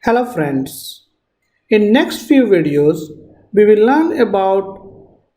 Hello friends, in next few videos we will learn about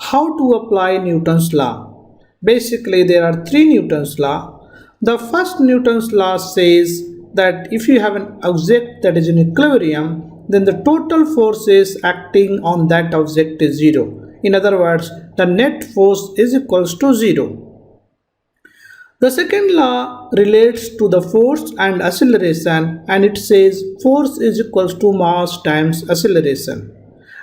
how to apply Newton's law. Basically there are three Newton's law. The first Newton's law says that if you have an object that is in equilibrium, then the total forces acting on that object is zero. In other words, the net force is equals to zero. The second law relates to the force and acceleration, and it says force is equals to mass times acceleration.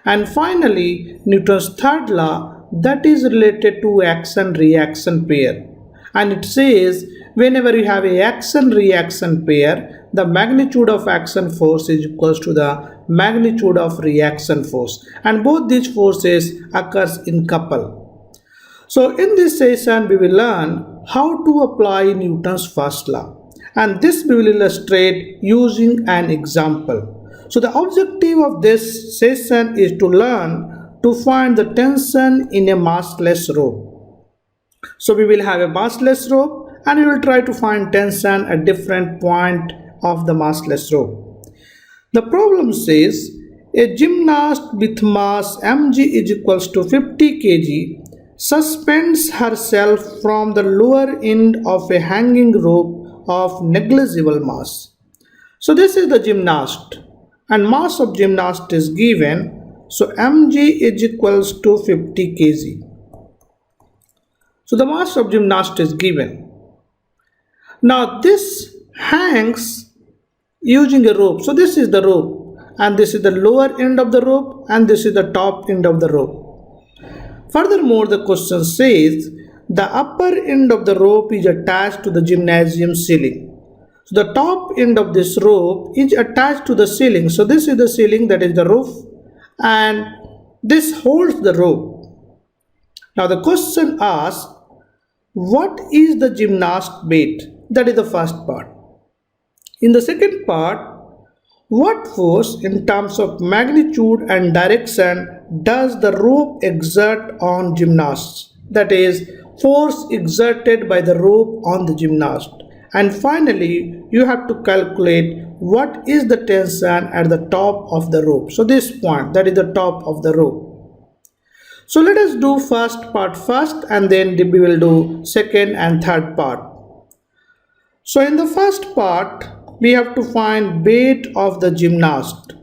And finally, Newton's third law, that is related to action-reaction pair, and it says whenever you have a action-reaction pair, the magnitude of action force is equals to the magnitude of reaction force, and both these forces occurs in couple. So in this session we will learn how to apply Newton's first law, and this we will illustrate using an example. So the objective of this session is to learn to find the tension in a massless rope. So we will have a massless rope and we will try to find tension at different point of the massless rope. The problem says a gymnast with mass mg is equals to 50 kg suspends herself from the lower end of a hanging rope of negligible mass. So this is the gymnast and mass of gymnast is given. So mg is equals to 50 kg. So the mass of gymnast is given. Now this hangs using a rope. So this is the rope and this is the lower end of the rope and this is the top end of the rope. Furthermore, the question says the upper end of the rope is attached to the gymnasium ceiling. So the top end of this rope is attached to the ceiling. So this is the ceiling, that is the roof, and this holds the rope. Now the question asks, what is the gymnast weight? That is the first part. In the second part, what force in terms of magnitude and direction does the rope exert on gymnast? That is, force exerted by the rope on the gymnast. And finally, you have to calculate what is the tension at the top of the rope. So this point, that is the top of the rope. So let us do first part first and then we will do second and third part. So in the first part, we have to find weight of the gymnast.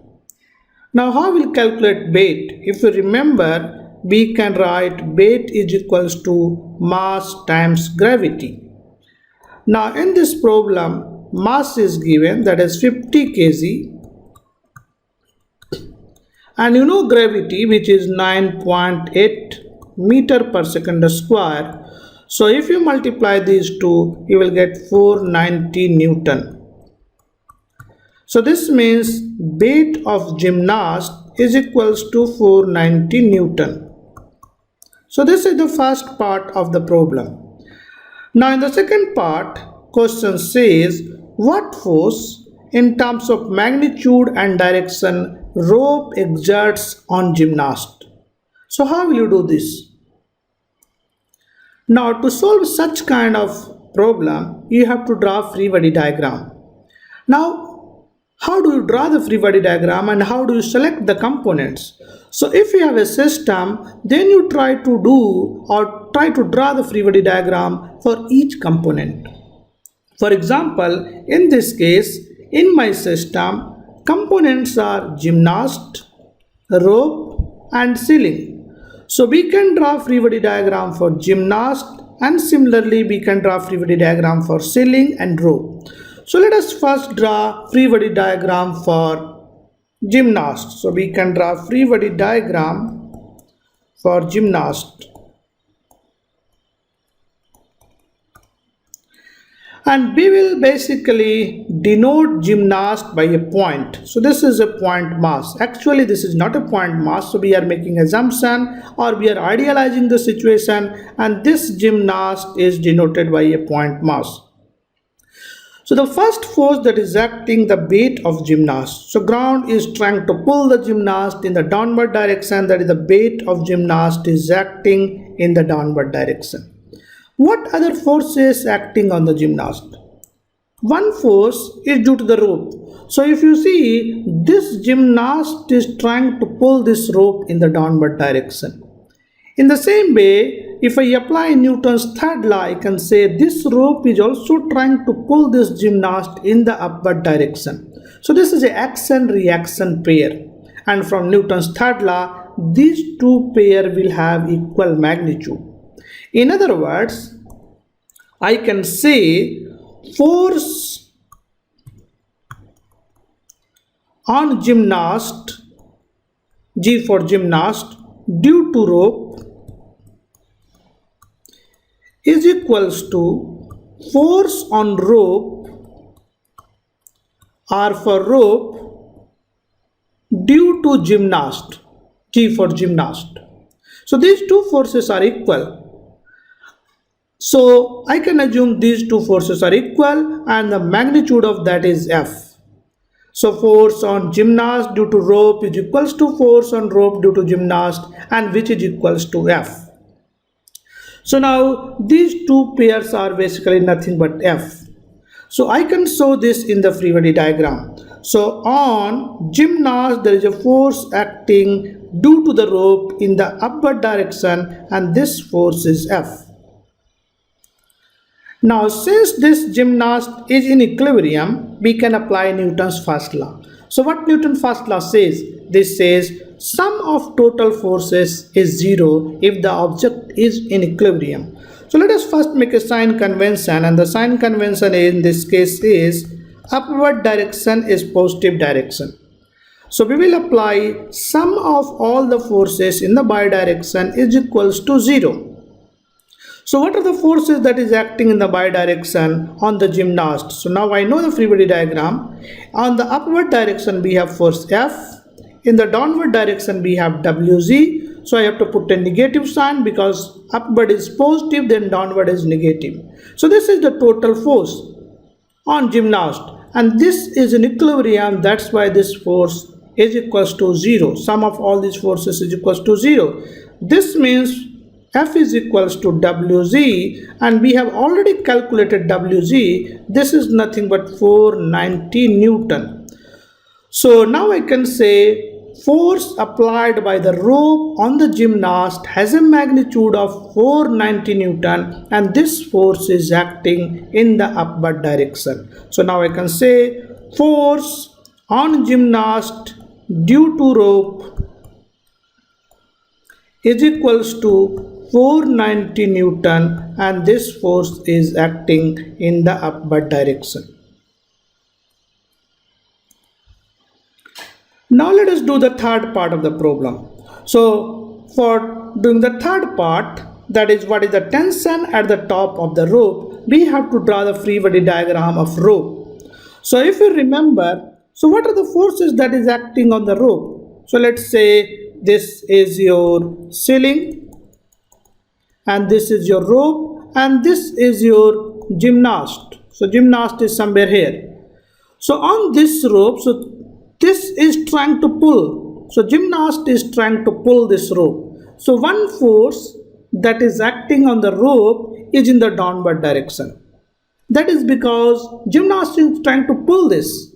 Now how will calculate weight? If you remember, we can write weight is equals to mass times gravity. Now in this problem, mass is given, that is 50 kg, and you know gravity, which is 9.8 meter per second square. So if you multiply these two, you will get 490 Newton. So this means weight of gymnast is equals to 490 Newton. So this is the first part of the problem. Now in the second part, question says what force in terms of magnitude and direction rope exerts on gymnast. So how will you do this? Now to solve such kind of problem, you have to draw free body diagram. Now how do you draw the free body diagram and how do you select the components? So if you have a system, then you try to do or try to draw the free body diagram for each component. For example, in this case, in my system, components are gymnast, rope and ceiling. So we can draw free body diagram for gymnast and similarly we can draw free body diagram for ceiling and rope. So let us first draw free body diagram for gymnast. So we can draw free body diagram for gymnast. And we will basically denote gymnast by a point. So this is a point mass. Actually this is not a point mass. So we are making assumption or we are idealizing the situation, and this gymnast is denoted by a point mass. So the first force that is acting the weight of gymnast. So ground is trying to pull the gymnast in the downward direction, that is the weight of gymnast is acting in the downward direction. What other forces acting on the gymnast? One force is due to the rope. So if you see, this gymnast is trying to pull this rope in the downward direction. In the same way, if I apply Newton's third law, I can say this rope is also trying to pull this gymnast in the upward direction. So this is an action-reaction pair. And from Newton's third law, these two pairs will have equal magnitude. In other words, I can say force on gymnast, G for gymnast, due to rope is equals to force on rope, R for rope, due to gymnast, G for gymnast. So these two forces are equal. So I can assume these two forces are equal and the magnitude of that is F. So force on gymnast due to rope is equals to force on rope due to gymnast, and which is equals to F. So now these two pairs are basically nothing but F. So I can show this in the free body diagram. So on gymnast there is a force acting due to the rope in the upward direction, and this force is F. Now since this gymnast is in equilibrium, we can apply Newton's first law. So what Newton's first law says? This says sum of total forces is zero if the object is in equilibrium. So let us first make a sign convention, and the sign convention in this case is upward direction is positive direction. So we will apply sum of all the forces in the bidirection is equals to 0. So what are the forces that is acting in the bidirection on the gymnast? So now I know the free body diagram. On the upward direction we have force F. In the downward direction we have WZ. So I have to put a negative sign because upward is positive, then downward is negative. So this is the total force on gymnast, and this is in equilibrium. That's why this force is equals to 0. Sum of all these forces is equals to 0. This means F is equals to WZ, and we have already calculated WZ. This is nothing but 490 Newton. So now I can say force applied by the rope on the gymnast has a magnitude of 490 Newton, and this force is acting in the upward direction. So now I can say force on gymnast due to rope is equals to 490 Newton, and this force is acting in the upward direction. Now let us do the third part of the problem. So for doing the third part, that is what is the tension at the top of the rope, we have to draw the free body diagram of rope. So if you remember, so what are the forces that is acting on the rope? So let's say this is your ceiling, and this is your rope, and this is your gymnast. So gymnast is somewhere here. So on this rope, so this is trying to pull. So gymnast is trying to pull this rope. So one force that is acting on the rope is in the downward direction. That is because gymnast is trying to pull this.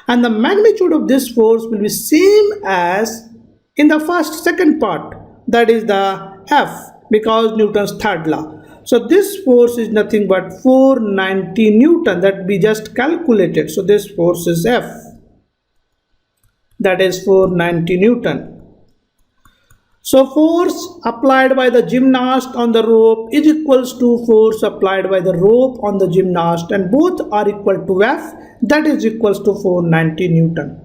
And the magnitude of this force will be same as in the second part. That is the F, because Newton's third law. So this force is nothing but 490 Newton that we just calculated. So this force is F. That is 490 Newton. So force applied by the gymnast on the rope is equals to force applied by the rope on the gymnast, and both are equal to F, that is equals to 490 Newton.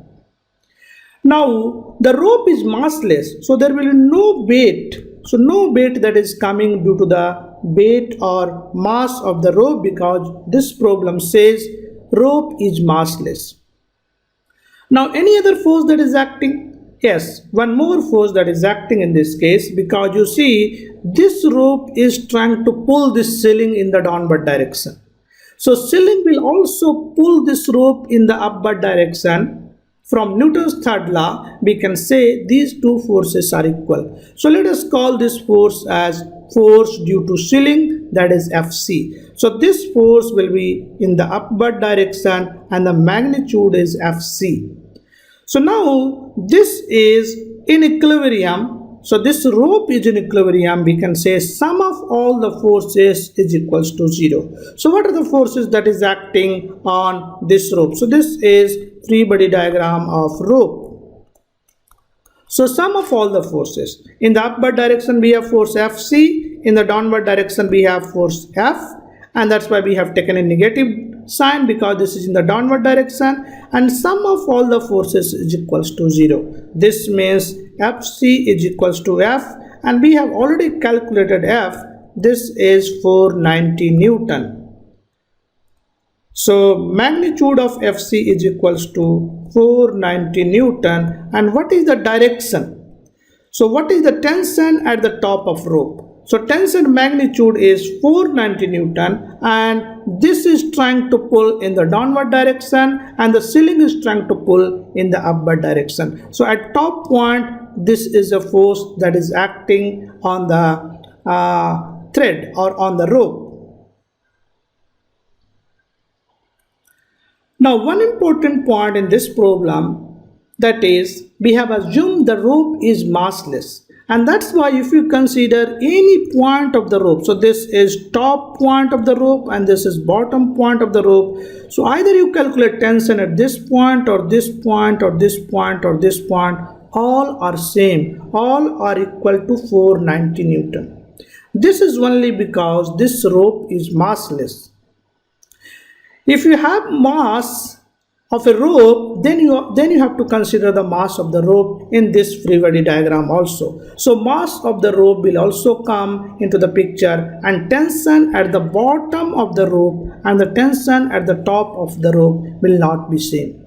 Now the rope is massless, so there will be no weight. So no weight that is coming due to the weight or mass of the rope, because this problem says rope is massless. Now any other force that is acting? Yes, one more force that is acting in this case, because you see this rope is trying to pull this ceiling in the downward direction. So ceiling will also pull this rope in the upward direction. From Newton's third law, we can say these two forces are equal. So let us call this force as force due to ceiling, that is Fc. So this force will be in the upward direction and the magnitude is Fc. So now this is in equilibrium. So this rope is in equilibrium. We can say sum of all the forces is equals to 0. So what are the forces that is acting on this rope? So this is free body diagram of rope. So sum of all the forces. In the upward direction we have force Fc. In the downward direction we have force F. And that's why we have taken a negative sign, because this is in the downward direction, and sum of all the forces is equals to 0. This means Fc is equals to F, and we have already calculated F. This is 490 Newton. So magnitude of Fc is equals to 490 Newton. And what is the direction? So what is the tension at the top of rope? So tension magnitude is 490 Newton, and this is trying to pull in the downward direction and the ceiling is trying to pull in the upward direction. So at top point, this is a force that is acting on the thread or on the rope. Now one important point in this problem, that is, we have assumed the rope is massless. And that's why if you consider any point of the rope, so this is top point of the rope and this is bottom point of the rope. So either you calculate tension at this point or this point or this point or this point, all are same, all are equal to 490 Newton. This is only because this rope is massless. If you have mass of a rope, then you have to consider the mass of the rope in this free body diagram also. So mass of the rope will also come into the picture, and tension at the bottom of the rope and the tension at the top of the rope will not be same.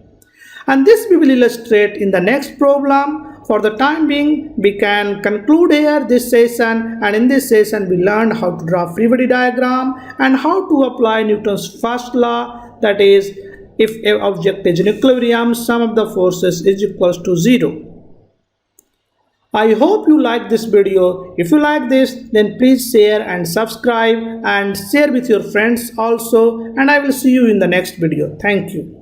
And this we will illustrate in the next problem. For the time being, we can conclude here this session, and in this session we learned how to draw free body diagram and how to apply Newton's first law, that is, if an object is in equilibrium, sum of the forces is equals to 0. I hope you like this video. If you like this, then please share and subscribe and share with your friends also, and I will see you in the next video. Thank you.